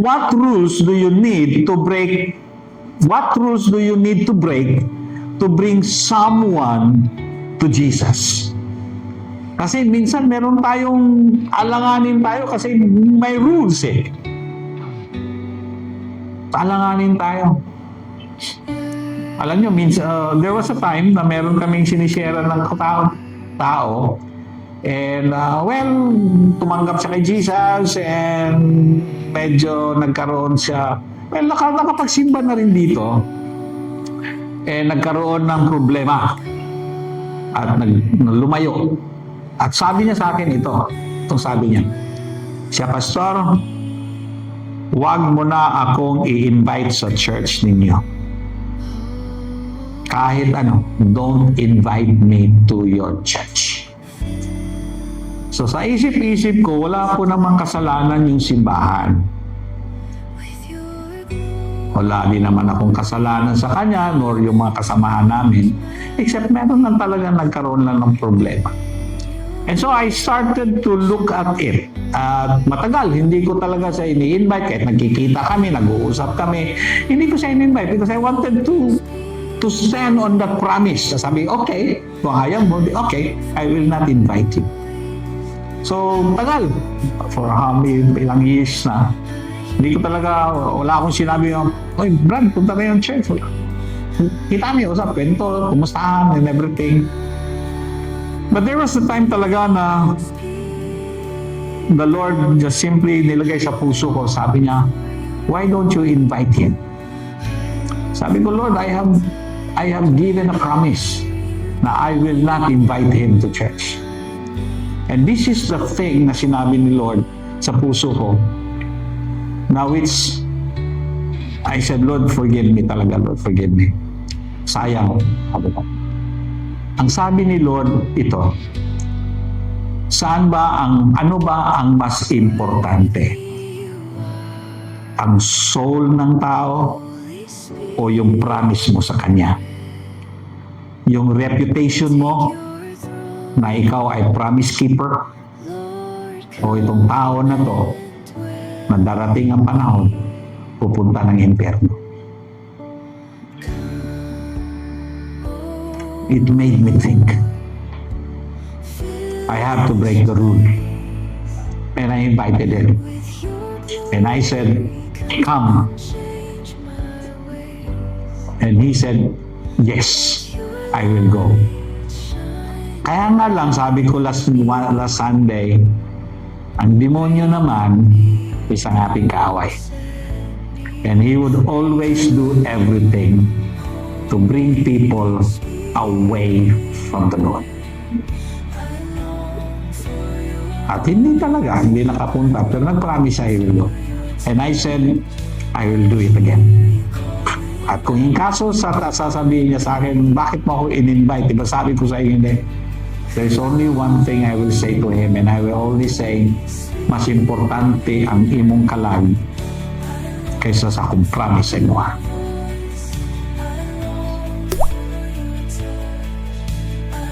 what rules do you need to break? What rules do you need to break to bring someone to Jesus? Kasi minsan meron tayong alanganin tayo kasi may rules eh. Alanganin tayo. Alam nyo, there was a time na meron kaming sinishare ng tao and tumanggap siya kay Jesus and medyo nagkaroon siya, nakapagsimba na rin dito nagkaroon ng problema at lumayo. At sabi niya sa akin itong sabi niya, siya, Pastor, huwag mo na akong i-invite sa church ninyo. Kahit ano, don't invite me to your church. So sa isip-isip ko, wala po namang kasalanan yung simbahan. Wala din naman akong kasalanan sa kanya nor yung mga kasamahan namin, except meron lang talaga nagkaroon lang ng problema. And so I started to look at it. At matagal, hindi ko talaga siya ini-invite. Kahit nagkikita kami, nag-uusap kami, hindi ko siya ini-invite because I wanted to stand on that promise. Sabi, okay, kung ayaw mo, okay, I will not invite you. So, tagal. For ilang years na. Hindi ko talaga, wala akong sinabi yung, oy, Brad, punta kayo ng church. Kita niyo, usap, kwento, kumustahan, and everything. But there was a time talaga na the Lord just simply nilagay sa puso ko. Sabi niya, why don't you invite him? Sabi ko, Lord, I have given a promise na I will not invite him to church. And this is the thing na sinabi ni Lord sa puso ko. Now I said, Lord, forgive me talaga, Lord, forgive me. Sayang, sabi ko. Ang sabi ni Lord ito, ano ba ang mas importante? Ang soul ng tao o yung promise mo sa Kanya? Yung reputation mo na ikaw ay promise keeper? O itong tao na to na darating ang panahon pupunta ng impyerno? It made me think. I have to break the rule. And I invited him. And I said, come. And he said, yes, I will go. Kaya nga lang, sabi ko last Sunday, ang demonyo naman, isang ating kaaway. And he would always do everything to bring people away from the Lord. At hindi nakapunta, pero nag-promise I will go. And I said, I will do it again. At kung in kaso sasabihin niya sa akin, bakit mo ako in-invite? Diba sabi ko sa iyo, hindi. There's only one thing I will say to him, and I will only say, mas importante ang imong kalag kaysa sa akong promise mo.